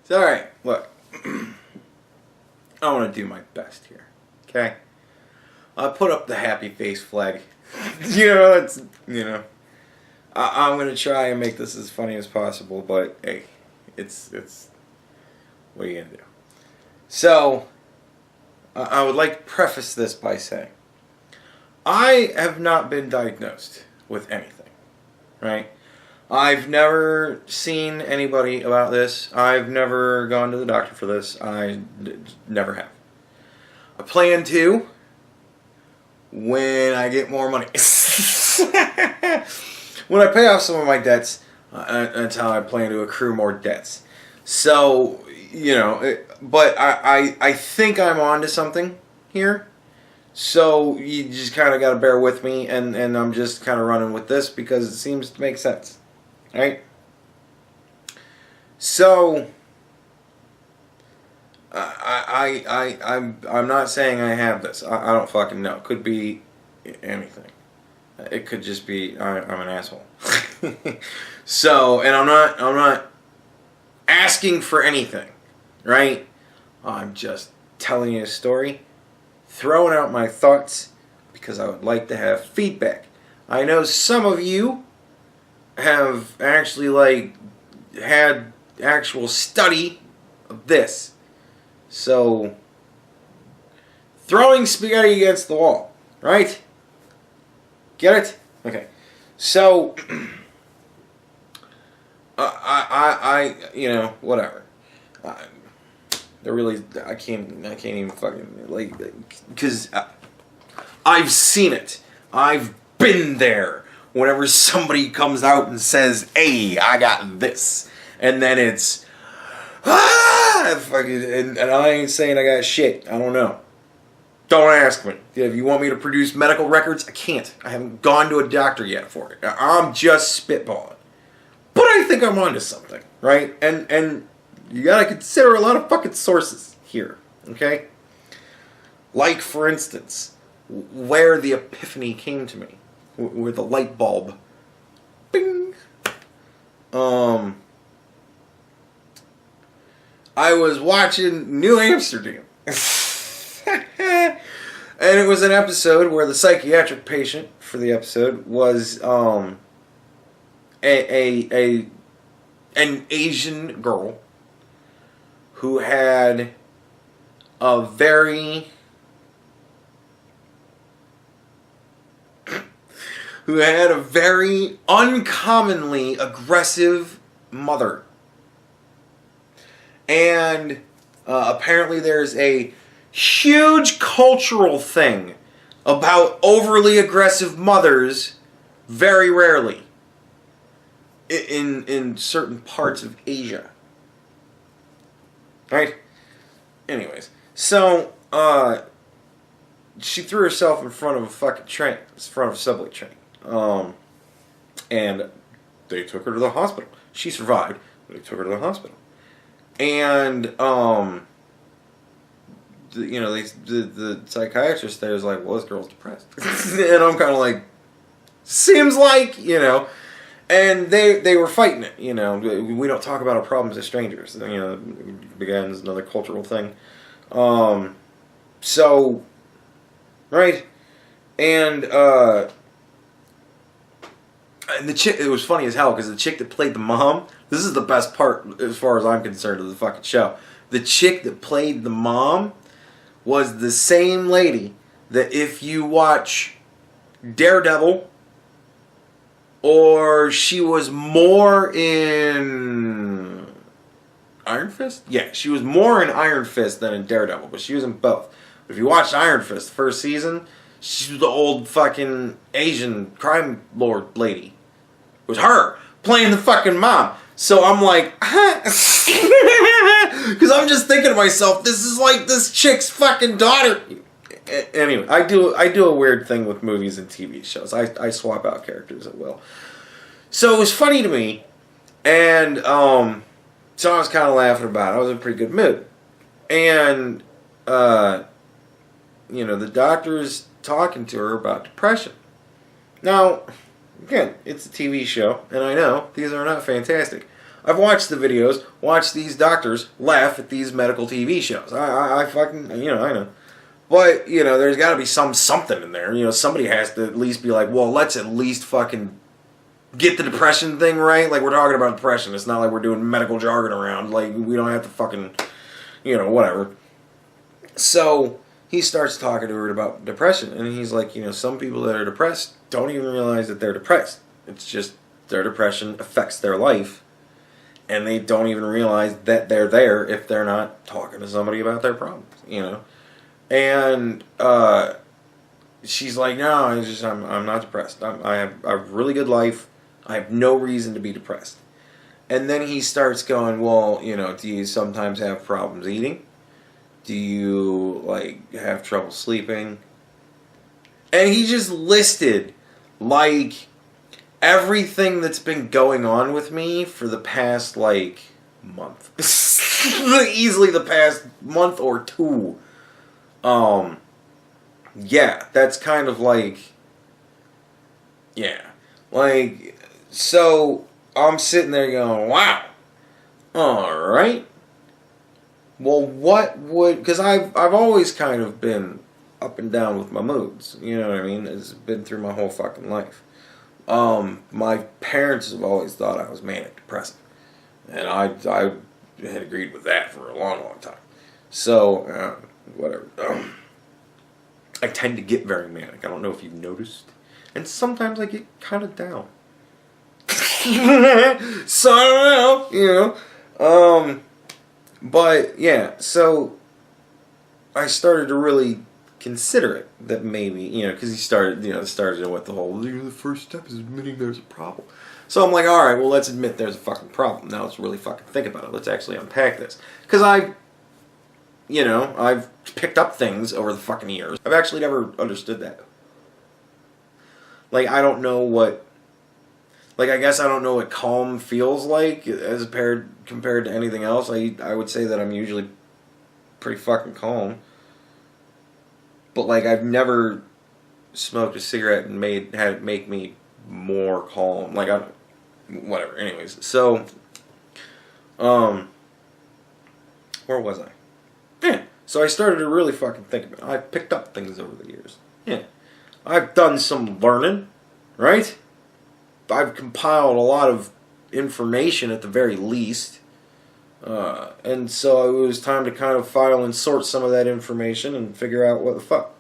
It's alright, look. I want to do my best here. Okay? I put up the happy face flag. I'm going to try and make this as funny as possible, but hey, it's what are you going to do? So, I would like to preface this by saying, I have not been diagnosed with anything, right? I've never seen anybody about this. I've never gone to the doctor for this. Never have. I plan to when I get more money. When I pay off some of my debts, that's how I plan to accrue more debts. So, but I think I'm onto something here. So you just kind of got to bear with me, and I'm just kind of running with this because it seems to make sense. Right? So I'm not saying I have this. I don't fucking know. It could be anything. It could just be I'm an asshole. So, and I'm not asking for anything, right? I'm just telling you a story, throwing out my thoughts because I would like to have feedback. I know some of you have actually had actual study of this. So throwing spaghetti against the wall, right? Get it? Okay. So whatever. I can't even fucking because I've seen it. I've been there. Whenever somebody comes out and says, "Hey, I got this," and then it's and I ain't saying I got shit. I don't know. Don't ask me. If you want me to produce medical records, I can't. I haven't gone to a doctor yet for it. I'm just spitballing. But I think I'm onto something, right? And you gotta consider a lot of fucking sources here, okay? Like, for instance, where the epiphany came to me. Where the light bulb. Bing! I was watching New Amsterdam. And it was an episode where the psychiatric patient for the episode was an Asian girl who had a very uncommonly aggressive mother. And apparently there's a huge cultural thing about overly aggressive mothers very rarely in certain parts of Asia. Right? Anyways, so she threw herself in front of a fucking train, in front of a subway train. And they took her to the hospital. She survived, but they took her to the hospital. And the psychiatrist there is like, well, this girl's depressed. And I'm kind of like, seems like, and they were fighting it, we don't talk about our problems as strangers, it begins another cultural thing. So, right, and the chick, it was funny as hell, because the chick that played the mom, this is the best part as far as I'm concerned of the fucking show. The chick that played the mom was the same lady that if you watch Daredevil, or she was more in Iron Fist? Yeah, she was more in Iron Fist than in Daredevil, but she was in both. But if you watched Iron Fist, the first season, she was the old fucking Asian crime lord lady. It was her playing the fucking mom. So I'm like, because I'm just thinking to myself, this is like this chick's fucking daughter. Anyway, I do a weird thing with movies and TV shows. I swap out characters at will. So it was funny to me, and so I was kind of laughing about it. I was in a pretty good mood, and the doctor's talking to her about depression. Now, again, it's a TV show, and I know these are not fantastic. I've watched the videos, watched these doctors laugh at these medical TV shows. I fucking, I know. But, there's got to be something in there. Somebody has to at least be like, well, let's at least fucking get the depression thing right. Like, we're talking about depression. It's not like we're doing medical jargon around. Like, we don't have to fucking, whatever. So, he starts talking to her about depression. And he's like, some people that are depressed don't even realize that they're depressed. It's just their depression affects their life. And they don't even realize that they're there if they're not talking to somebody about their problems, And she's like, no, I'm not depressed. I have a really good life. I have no reason to be depressed. And then he starts going, well, do you sometimes have problems eating? Do you, have trouble sleeping? And he just listed, everything that's been going on with me for the past, month. Easily the past month or two. Yeah, that's kind of so I'm sitting there going, wow, alright. Well, what would, because I've always kind of been up and down with my moods, you know what I mean? It's been through my whole fucking life. My parents have always thought I was manic depressive, and I had agreed with that for a long, long time. So, whatever. I tend to get very manic. I don't know if you've noticed. And sometimes I get kind of down. So, I don't know, But, yeah, so I started to really consider it. That maybe, because he started with the whole, the first step is admitting there's a problem. So I'm like, alright, well, let's admit there's a fucking problem. Now let's really fucking think about it. Let's actually unpack this. Because I've picked up things over the fucking years. I've actually never understood that. I don't know what... I guess I don't know what calm feels like as compared to anything else. I would say that I'm usually pretty fucking calm. But, I've never smoked a cigarette and had it make me more calm. Whatever. Anyways, so... where was I? Yeah. So I started to really fucking think about it. I picked up things over the years. Yeah. I've done some learning, right? I've compiled a lot of information at the very least. And so it was time to kind of file and sort some of that information and figure out what the fuck.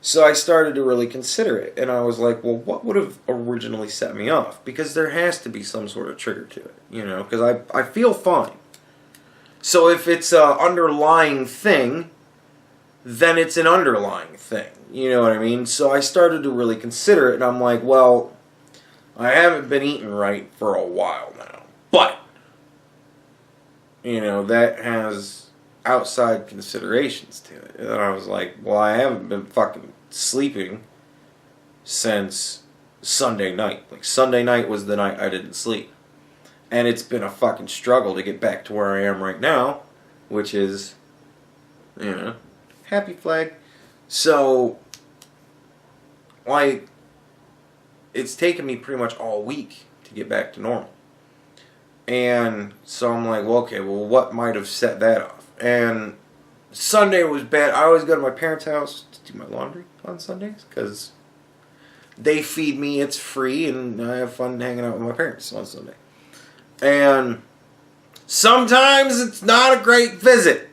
So I started to really consider it. And I was like, well, what would have originally set me off? Because there has to be some sort of trigger to it, because I feel fine. So if it's an underlying thing, then it's an underlying thing. You know what I mean? So I started to really consider it, and I'm like, well, I haven't been eating right for a while now. But, that has outside considerations to it. And I was like, well, I haven't been fucking sleeping since Sunday night. Sunday night was the night I didn't sleep. And it's been a fucking struggle to get back to where I am right now, which is, happy flag. So, it's taken me pretty much all week to get back to normal. And so I'm like, well, okay, well, what might have set that off? And Sunday was bad. I always go to my parents' house to do my laundry on Sundays, because they feed me, it's free, and I have fun hanging out with my parents on Sunday. And sometimes it's not a great visit,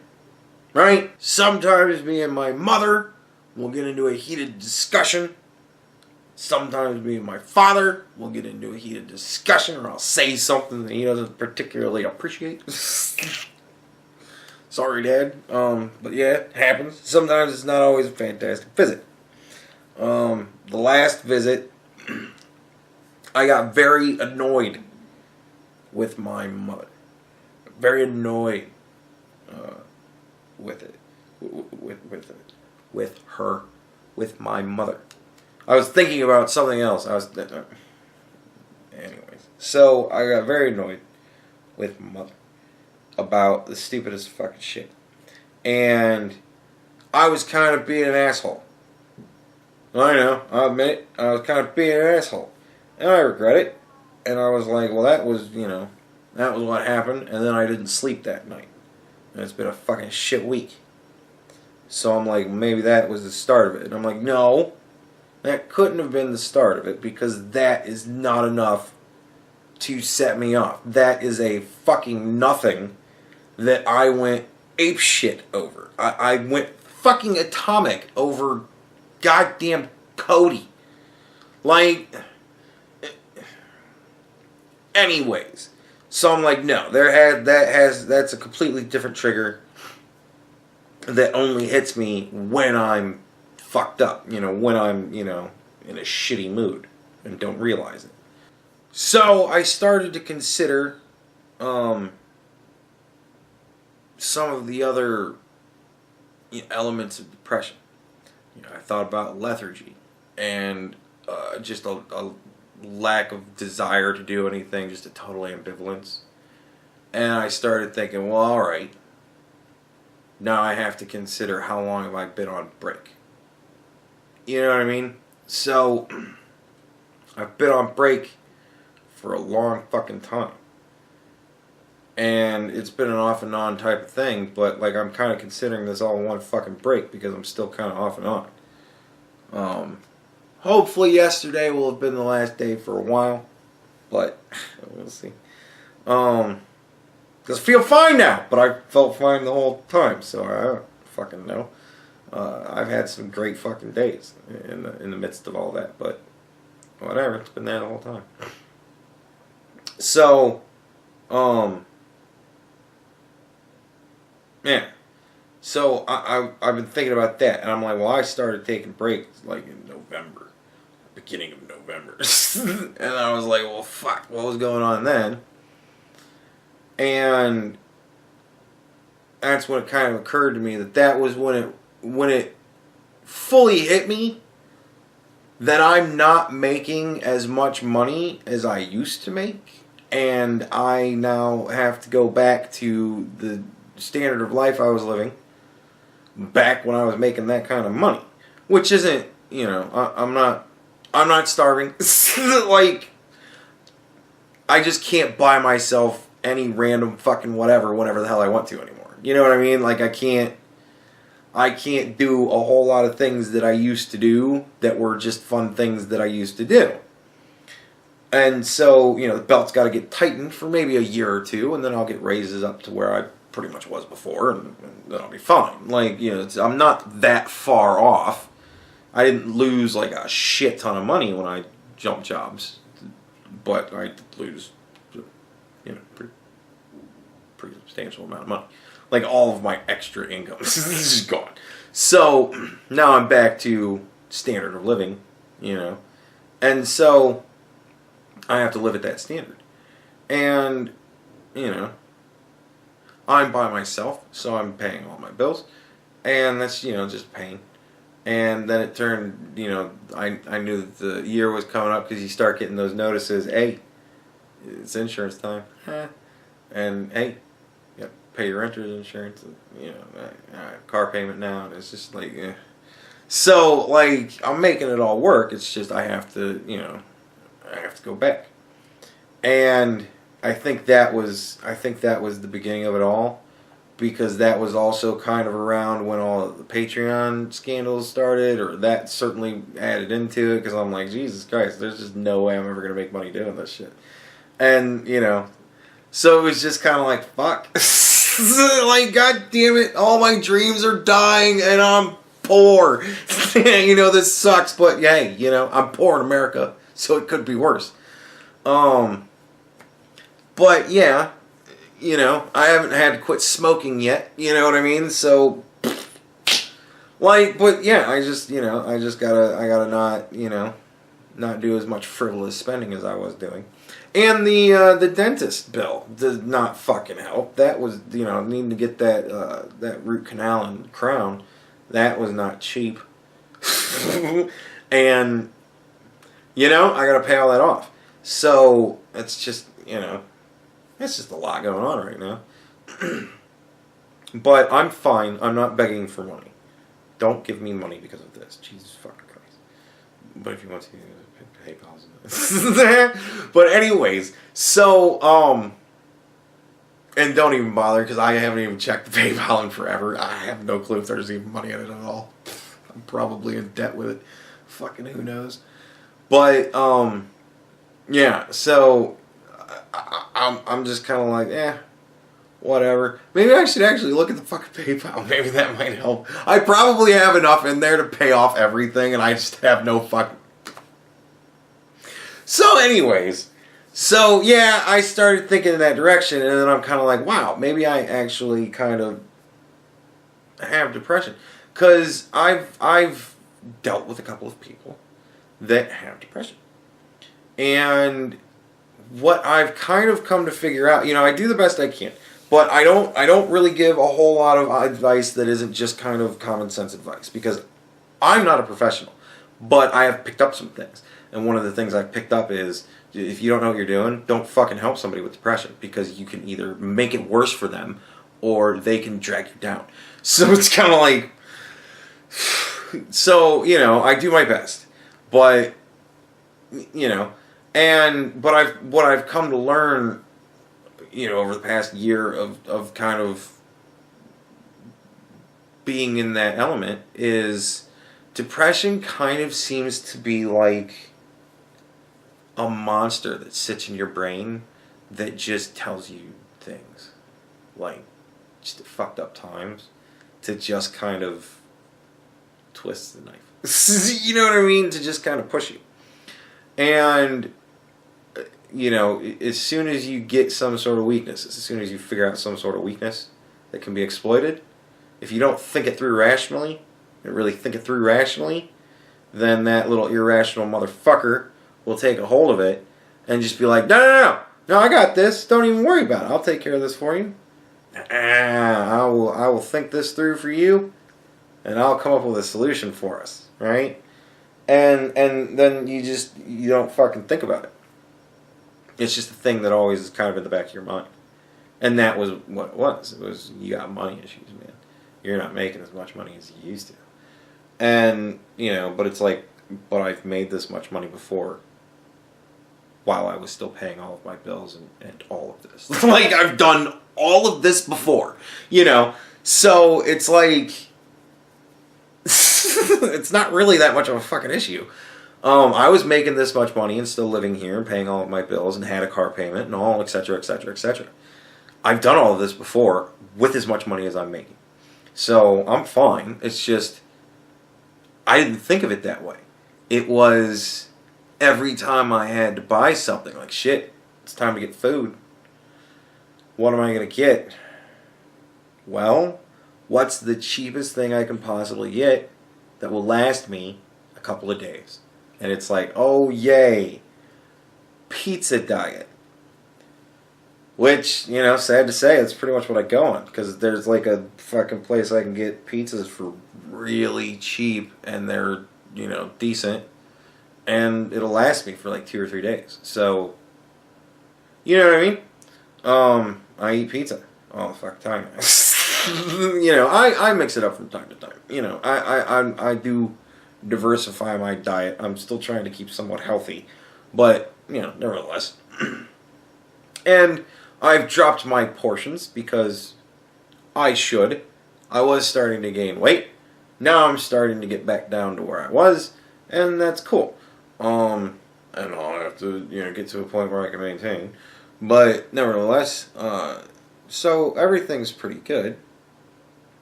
right? Sometimes me and my mother will get into a heated discussion. Sometimes me and my father will get into a heated discussion, or I'll say something that he doesn't particularly appreciate. Sorry, Dad. But yeah, it happens. Sometimes it's not always a fantastic visit. The last visit, I got very annoyed with my mother. Very annoyed with my mother. I was thinking about something else. Anyways. So, I got very annoyed with my mother about the stupidest fucking shit. And I was kind of being an asshole. I know, I'll admit it. I was kind of being an asshole. And I regret it. And I was like, well, that was, That was what happened, and then I didn't sleep that night. And it's been a fucking shit week. So I'm like, maybe that was the start of it. And I'm like, no, that couldn't have been the start of it, because that is not enough to set me off. That is a fucking nothing that I went apeshit over. I went fucking atomic over goddamn Cody. Like, anyways. So I'm like, no, that's a completely different trigger that only hits me when I'm fucked up, when I'm, in a shitty mood and don't realize it. So I started to consider some of the other elements of depression. I thought about lethargy and just a lack of desire to do anything, just a total ambivalence. And I started thinking, well, alright, now I have to consider how long have I been on break. You know what I mean? So, I've been on break for a long fucking time. And it's been an off and on type of thing, but like I'm kind of considering this all one fucking break because I'm still kind of off and on. Hopefully yesterday will have been the last day for a while, but we'll see. Because I feel fine now, but I felt fine the whole time, so I don't fucking know. I've had some great fucking days in the midst of all that, but whatever, it's been there the whole time. So, yeah. So I've been thinking about that, and I'm like, well, I started taking breaks like in November, beginning of November, and I was like, well, fuck, what was going on then? And that's when it kind of occurred to me that was when it fully hit me that I'm not making as much money as I used to make, and I now have to go back to the standard of life I was living back when I was making that kind of money, which isn't, I'm not starving. Like, I just can't buy myself any random fucking whatever the hell I want to anymore. You know what I mean? Like, I can't do a whole lot of things that I used to do that were just fun things that I used to do. And so, the belt's got to get tightened for maybe a year or two, and then I'll get raises up to where I pretty much was before, and then I'll be fine. Like, I'm not that far off. I didn't lose like a shit ton of money when I jumped jobs, but I did lose, pretty substantial amount of money. Like, all of my extra income is just gone. So now I'm back to standard of living, and so I have to live at that standard, and I'm by myself, so I'm paying all my bills, and that's, just pain. And then it turned, I knew that the year was coming up because you start getting those notices, hey, it's insurance time, and hey, you have to pay your renter's insurance, and, car payment now, and it's just like, So, like, I'm making it all work, it's just I have to, I have to go back. And I think that was the beginning of it all, because that was also kind of around when all the Patreon scandals started, or that certainly added into it, because I'm like, Jesus Christ, there's just no way I'm ever going to make money doing this shit. And, so it was just kind of like, fuck. Like, God damn it, all my dreams are dying, and I'm poor. This sucks, but hey, I'm poor in America, so it could be worse. But yeah, I haven't had to quit smoking yet, you know what I mean? So, like, but yeah, I gotta not, not do as much frivolous spending as I was doing. And the dentist bill did not fucking help. That was, needing to get that root canal and crown, that was not cheap. And, I gotta pay all that off. So, it's just, it's just a lot going on right now. But I'm fine. I'm not begging for money. Don't give me money because of this. Jesus fucking Christ. But if you want to, PayPal's. But anyways, so, And don't even bother, because I haven't even checked the PayPal in forever. I have no clue if there's even money in it at all. I'm probably in debt with it. Fucking who knows. But, yeah, so I'm just kind of like, whatever. Maybe I should actually look at the fucking PayPal. Maybe that might help. I probably have enough in there to pay off everything, and I just have no fucking... So anyways, so yeah, I started thinking in that direction, and then I'm kind of like, wow, maybe I actually kind of have depression. Because I've dealt with a couple of people that have depression. And what I've kind of come to figure out, I do the best I can. But I don't really give a whole lot of advice that isn't just kind of common sense advice, because I'm not a professional, but I have picked up some things. And one of the things I've picked up is, if you don't know what you're doing, don't fucking help somebody with depression, because you can either make it worse for them or they can drag you down. So it's kind of like, so, I do my best, but, but what I've come to learn, over the past year of kind of being in that element, is depression kind of seems to be like a monster that sits in your brain that just tells you things, like, just at fucked up times, to just kind of twist the knife. You know what I mean? To just kind of push you. And as soon as you get some sort of weakness, as soon as you figure out some sort of weakness that can be exploited, if you don't think it through rationally, and really think it through rationally, then that little irrational motherfucker will take a hold of it and just be like, no, I got this. Don't even worry about it. I'll take care of this for you. I will think this through for you, and I'll come up with a solution for us, right? And then you don't fucking think about it. It's just a thing that always is kind of in the back of your mind. And that was what it was. It was, you got money issues, man. You're not making as much money as you used to. And, but it's like, but I've made this much money before while I was still paying all of my bills and all of this. Like, I've done all of this before, So it's like, it's not really that much of a fucking issue. I was making this much money and still living here and paying all of my bills and had a car payment and all, etc., etc., etc. I've done all of this before with as much money as I'm making. So I'm fine. It's just, I didn't think of it that way. It was every time I had to buy something, like, shit, it's time to get food. What am I going to get? Well, what's the cheapest thing I can possibly get that will last me a couple of days? And it's like, oh, yay, pizza diet. Which, sad to say, that's pretty much what I go on. Because there's like a fucking place I can get pizzas for really cheap. And they're, decent. And it'll last me for like 2 or 3 days. So, you know what I mean? I eat pizza all the fucking time. I mix it up from time to time. I do diversify my diet. I'm still trying to keep somewhat healthy, but nevertheless. And I've dropped my portions because I should. I was starting to gain weight. Now I'm starting to get back down to where I was, and that's cool. And I'll have to get to a point where I can maintain. But nevertheless, so everything's pretty good,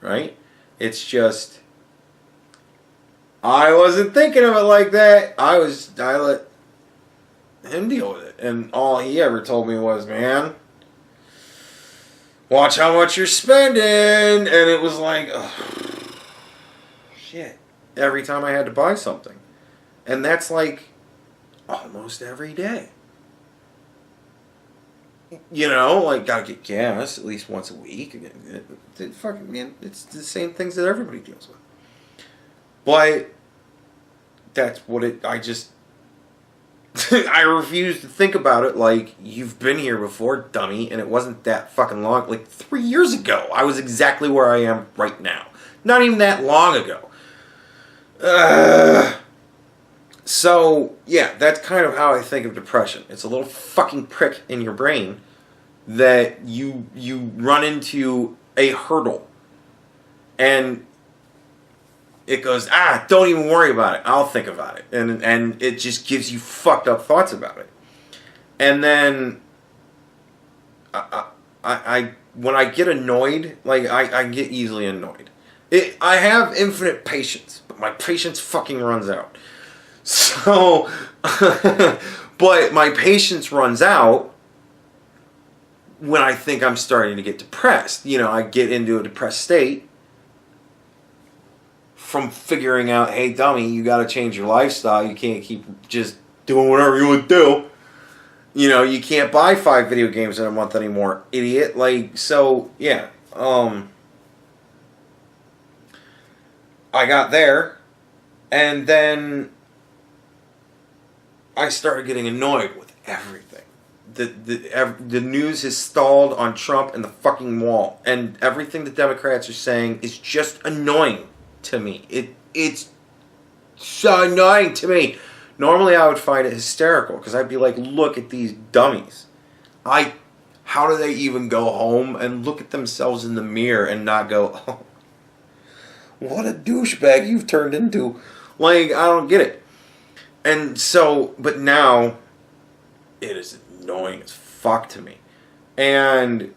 right? It's just, I wasn't thinking of it like that. I let him deal with it. And all he ever told me was, man, watch how much you're spending. And it was like, ugh, shit. Every time I had to buy something. And that's like almost every day. Like, gotta get gas at least once a week. It's the same things that everybody deals with. But that's what I refuse to think about it like, you've been here before, dummy, and it wasn't that fucking long. Like, 3 years ago, I was exactly where I am right now. Not even that long ago. So, yeah, that's kind of how I think of depression. It's a little fucking prick in your brain that you run into a hurdle and it goes, don't even worry about it. I'll think about it. And it just gives you fucked up thoughts about it. And then I when I get annoyed, like I get easily annoyed. I have infinite patience, but my patience fucking runs out. So, but my patience runs out when I think I'm starting to get depressed. You know, I get into a depressed state from figuring out, hey, dummy, you got to change your lifestyle. You can't keep just doing whatever you want to do. You know, you can't buy 5 video games in a month anymore, idiot. Like, so, yeah. I got there, and then I started getting annoyed with everything. The news has stalled on Trump and the fucking wall, and everything the Democrats are saying is just annoying to me. It's so annoying to me. Normally I would find it hysterical because I'd be like, look at these dummies. How do they even go home and look at themselves in the mirror and not go, oh, what a douchebag you've turned into. Like, I don't get it. And so, but now it is annoying as fuck to me. And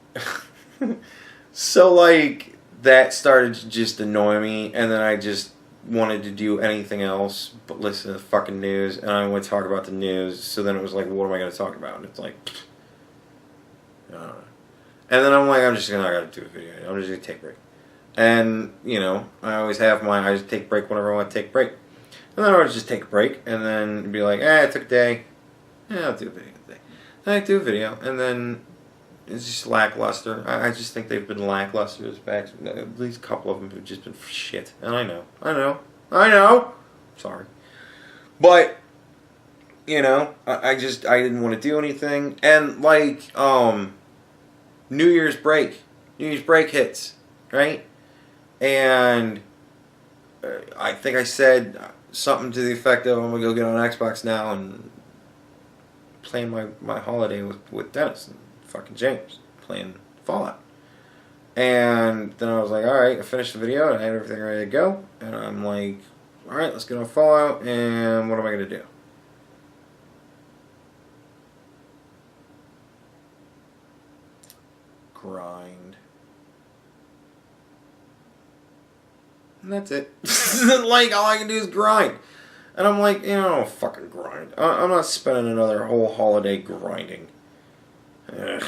so like that started to just annoy me, and then I just wanted to do anything else but listen to the fucking news, and I would talk about the news. So then it was like, what am I going to talk about? And it's like, and then I'm like, I'm just not going to do a video. I'm just going to take a break. And, you know, I just take a break whenever I want to take a break. And then I would just take a break, and then be like, I took a day. I'll do a video today. Then I do a video, and then it's just lackluster. I just think they've been lackluster as back. At least a couple of them have just been shit. And I know. Sorry. But, you know, I didn't want to do anything. And, like, New Year's break hits, right? And I think I said something to the effect of, I'm going to go get on Xbox now and play my holiday with Dennis and fucking James, playing Fallout. And then I was like, alright, I finished the video and I had everything ready to go. And I'm like, alright, let's get on Fallout, and what am I going to do? Grind. And that's it. Like, all I can do is grind. And I'm like, you know, fucking grind. I'm not spending another whole holiday grinding. Ugh.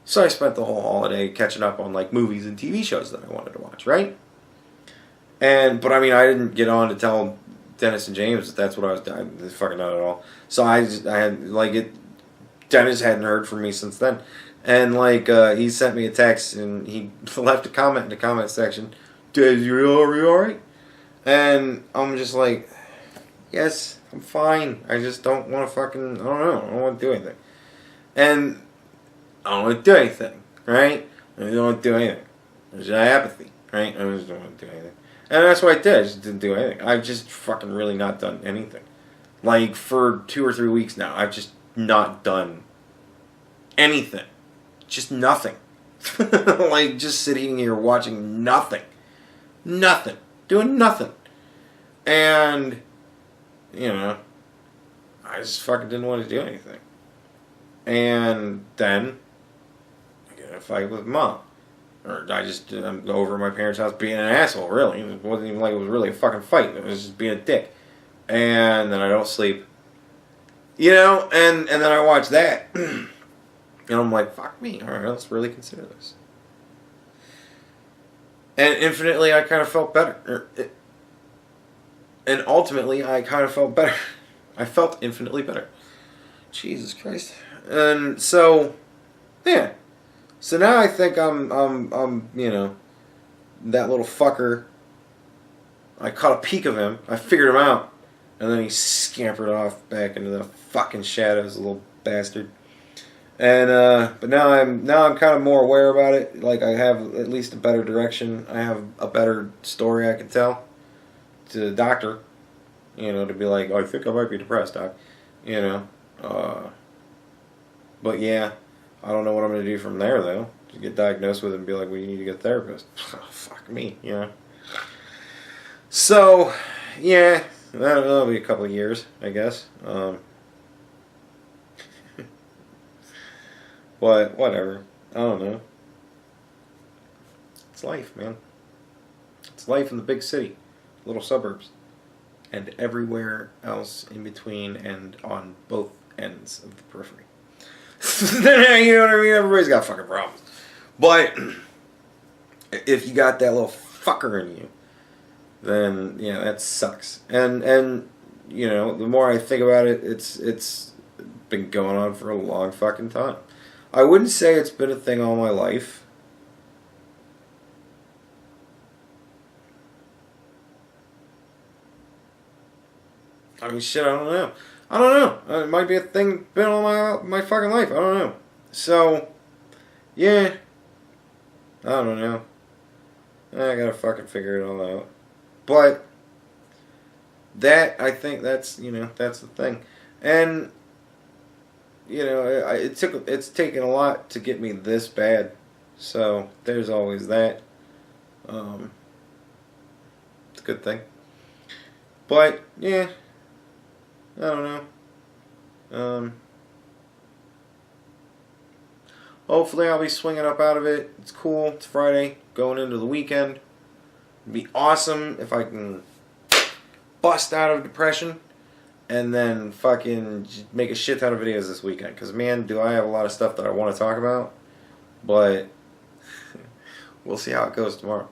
So I spent the whole holiday catching up on, like, movies and TV shows that I wanted to watch, right? But I mean, I didn't get on to tell Dennis and James that that's what I was doing. Fucking not at all. So I had, like, Dennis hadn't heard from me since then. And, like, he sent me a text, and he left a comment in the comment section. Did you alright? And I'm just like, yes, I'm fine. I just don't want to fucking, I don't want to do anything. And I don't want to do anything, right? I don't want to do anything. There's apathy, right? I just don't want to do anything. And that's what I did. I just didn't do anything. I've just fucking really not done anything. Like, for 2 or 3 weeks now, I've just not done anything. Just nothing. Like, just sitting here watching nothing. Nothing. Doing nothing. And, you know, I just fucking didn't want to do anything. And then I get in a fight with Mom. Or I'm over at my parents' house being an asshole, really. It wasn't even like it was really a fucking fight. It was just being a dick. And then I don't sleep. You know, and then I watch that. And I'm like, fuck me. Alright, let's really consider this. And infinitely, I kind of felt better. And ultimately, I kind of felt better. I felt infinitely better. Jesus Christ. And so, yeah. So now I think I'm, you know, that little fucker. I caught a peek of him. I figured him out. And then he scampered off back into the fucking shadows, little bastard. And but now I'm kind of more aware about it. Like, I have at least a better direction. I have a better story I can tell to the doctor. You know, to be like, oh, I think I might be depressed, doc. You know. But yeah, I don't know what I'm going to do from there, though. To get diagnosed with it and be like, well, you need to get a therapist. Fuck me, you know. So, yeah, that'll be a couple of years, I guess. But, whatever. I don't know. It's life, man. It's life in the big city, little suburbs, and everywhere else in between and on both ends of the periphery. You know what I mean? Everybody's got fucking problems. But if you got that little fucker in you, then yeah, that sucks. And you know, the more I think about it, it's been going on for a long fucking time. I wouldn't say it's been a thing all my life. I mean, shit, I don't know. I don't know. It might be a thing been all my fucking life. I don't know. So, yeah. I don't know. I gotta fucking figure it all out. But, I think that's, you know, that's the thing. And, you know, it's taken a lot to get me this bad. So, there's always that. It's a good thing. But, yeah. I don't know. Hopefully I'll be swinging up out of it. It's cool. It's Friday. Going into the weekend. It'd be awesome if I can bust out of depression and then fucking make a shit ton of videos this weekend. Because, man, do I have a lot of stuff that I want to talk about. But we'll see how it goes tomorrow.